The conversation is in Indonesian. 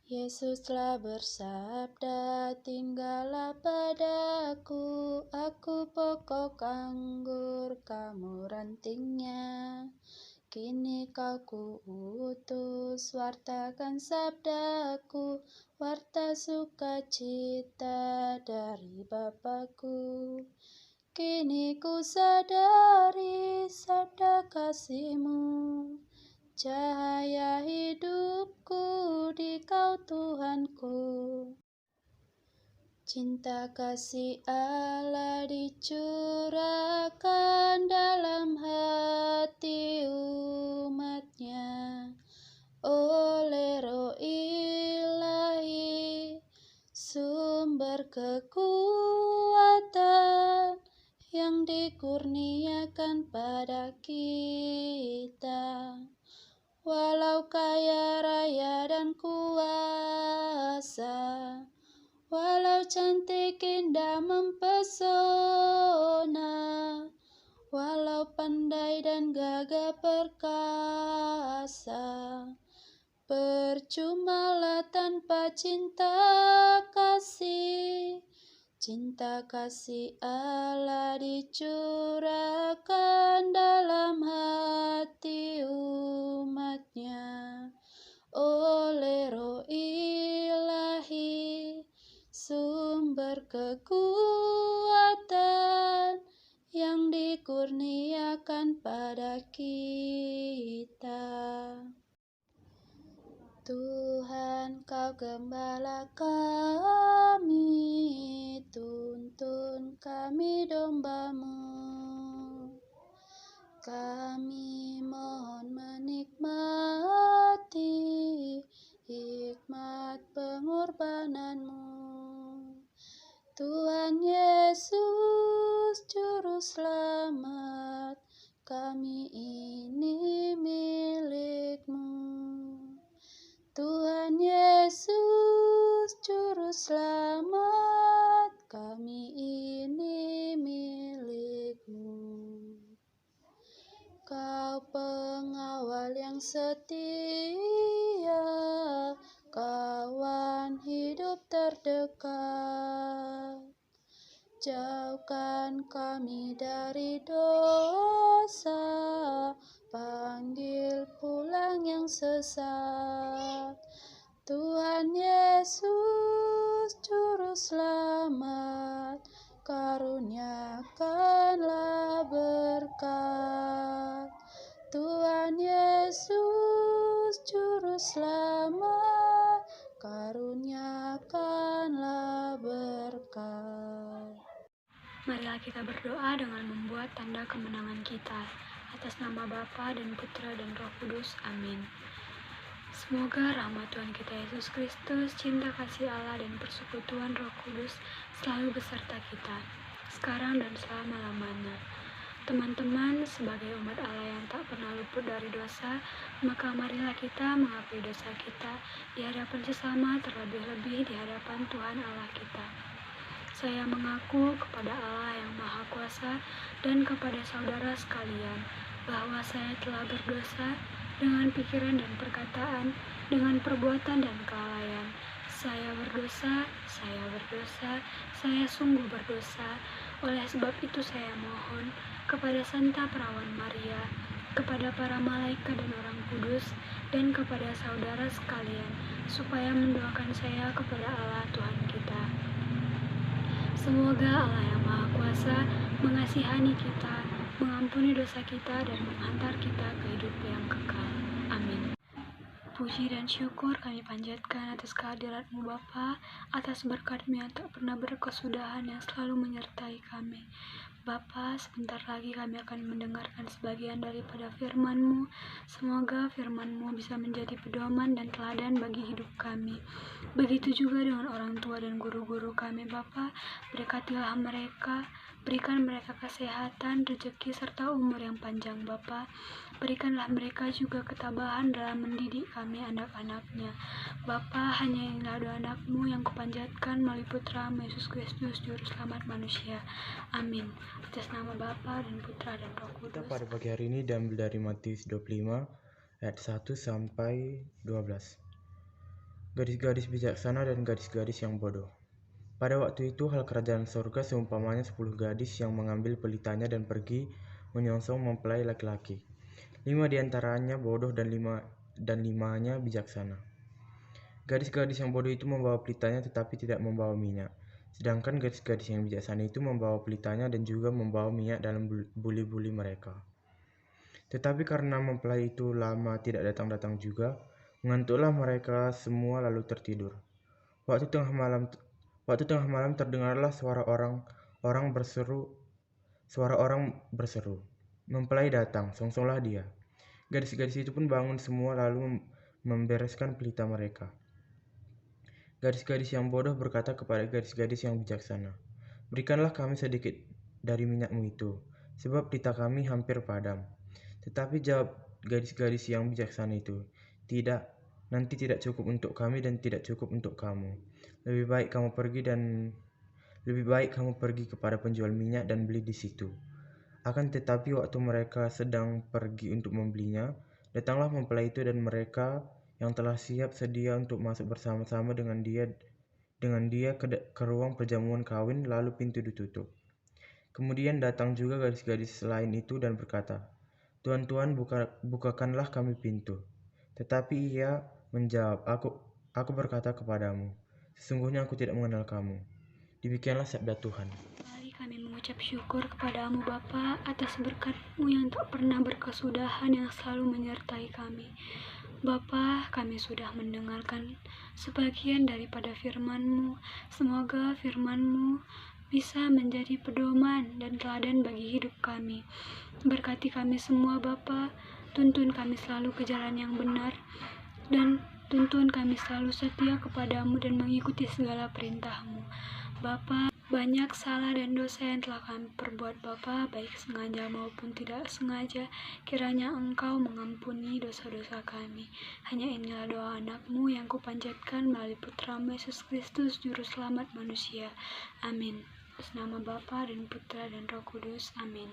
Yesus telah bersabda, tinggallah padaku, aku pokok anggur, kamu rantingnya. Kini kau kuutus, wartakan sabdaku, warta sukacita dari Bapakku. Kini ku sadari sabda kasih-Mu, cahaya hidupku di Kau Tuhanku. Cinta kasih Allah dicurahkan dalam hati umat-Nya oleh Roh Ilahi, sumber kekuatan yang dikurniakan pada kita. Walau kaya raya dan kuasa, walau cantik indah mempesona, walau pandai dan gagah perkasa, percumalah tanpa cinta kasih. Cinta kasih Allah dicurahkan dalam hati umat-Nya oleh Roh Ilahi, sumber kekuatan yang dikurniakan pada kita. Tuhan, Kau gembala kami, tuntun kami domba-Mu. Kami mohon menikmati hikmat pengorbanan-Mu. Tuhan Yesus, Juru Selamat, kami ini milik-Mu. Tuhan Yesus, Juru Selamat, kami ini milik-Mu. Kau pengawal yang setia, kawan hidup terdekat. Jauhkan kami dari dosa, panggil pulang yang sesat. Tuhan Yesus, Juru Selamat, karuniakanlah berkat. Tuhan Yesus, Juru Selamat, karuniakanlah berkat. Marilah kita berdoa dengan membuat tanda kemenangan kita. Atas nama Bapa dan Putra dan Roh Kudus. Amin. Semoga rahmat Tuhan kita Yesus Kristus, cinta kasih Allah dan persekutuan Roh Kudus selalu beserta kita, sekarang dan selama-lamanya. Teman-teman, sebagai umat Allah yang tak pernah luput dari dosa, maka marilah kita mengakui dosa kita di hadapan sesama, terlebih-lebih di hadapan Tuhan Allah kita. Saya mengaku kepada Allah yang Maha Kuasa dan kepada saudara sekalian bahwa saya telah berdosa dengan pikiran dan perkataan, dengan perbuatan dan kelalaian. Saya berdosa, saya sungguh berdosa. Oleh sebab itu saya mohon kepada Santa Perawan Maria, kepada para malaikat dan orang kudus, dan kepada saudara sekalian, supaya mendoakan saya kepada Allah Tuhan kita. Semoga Allah yang Maha Kuasa mengasihani kita, mengampuni dosa kita, dan menghantar kita ke hidup yang kekal. Amin. Puji dan syukur kami panjatkan atas kehadirat-Mu Bapa, atas berkat-Mu yang tak pernah berkesudahan yang selalu menyertai kami. Bapa, sebentar lagi kami akan mendengarkan sebagian daripada firman-Mu. Semoga firman-Mu bisa menjadi pedoman dan teladan bagi hidup kami. Begitu juga dengan orang tua dan guru-guru kami, Bapa. Berkatilah mereka, berikan mereka kesehatan, rezeki, serta umur yang panjang, Bapa. Berikanlah mereka juga ketabahan dalam mendidik kami anak-anak-Nya. Bapa, hanya inilah doa anak-Mu yang kupanjatkan melalui Putra-Mu Yesus Kristus, Juru Selamat manusia. Amin. Atas nama Bapa dan Putra dan Roh Kudus. Kita pada pagi hari ini diambil dari Matius 25 ayat 1 sampai 12. gadis-gadis bijaksana dan gadis-gadis yang bodoh. Pada waktu itu hal kerajaan surga seumpamanya 10 gadis yang mengambil pelitanya dan pergi menyongsong mempelai laki-laki. 5 diantaranya bodoh dan limanya bijaksana. Gadis-gadis yang bodoh itu membawa pelitanya tetapi tidak membawa minyak. Sedangkan gadis-gadis yang bijaksana itu membawa pelitanya dan juga membawa minyak dalam buli-buli mereka. Tetapi karena mempelai itu lama tidak datang-datang juga, mengantuklah mereka semua lalu tertidur. Waktu tengah malam terdengarlah suara orang berseru, "Mempelai datang, songsonglah dia." Gadis-gadis itu pun bangun semua lalu membereskan pelita mereka. Gadis-gadis yang bodoh berkata kepada gadis-gadis yang bijaksana, "Berikanlah kami sedikit dari minyakmu itu, sebab pelita kami hampir padam." Tetapi jawab gadis-gadis yang bijaksana itu, "Tidak, nanti tidak cukup untuk kami dan tidak cukup untuk kamu. Lebih baik kamu pergi kepada penjual minyak dan beli di situ." Akan tetapi waktu mereka sedang pergi untuk membelinya, datanglah mempelai itu dan mereka yang telah siap sedia untuk masuk bersama-sama dengan dia ke ruang perjamuan kawin, lalu pintu ditutup. Kemudian datang juga gadis-gadis lain itu dan berkata, "Tuan, bukakanlah kami pintu." Tetapi ia menjawab, Aku berkata kepadamu, sesungguhnya aku tidak mengenal kamu." Demikianlah sabda Tuhan. Mari kami mengucap syukur kepadamu Bapa atas berkat-Mu yang tak pernah berkesudahan yang selalu menyertai kami. Bapa, kami sudah mendengarkan sebagian daripada firman-Mu. Semoga firman-Mu bisa menjadi pedoman dan teladan bagi hidup kami. Berkati kami semua Bapa, tuntun kami selalu ke jalan yang benar, dan tuntun kami selalu setia kepadamu dan mengikuti segala perintah-Mu. Bapa, banyak salah dan dosa yang telah kami perbuat Bapa, baik sengaja maupun tidak sengaja. Kiranya Engkau mengampuni dosa-dosa kami. Hanya inilah doa anak-Mu yang kupanjatkan melalui Putra-Mu Yesus Kristus, Juru Selamat manusia. Amin. Atas nama Bapa dan Putra dan Roh Kudus. Amin.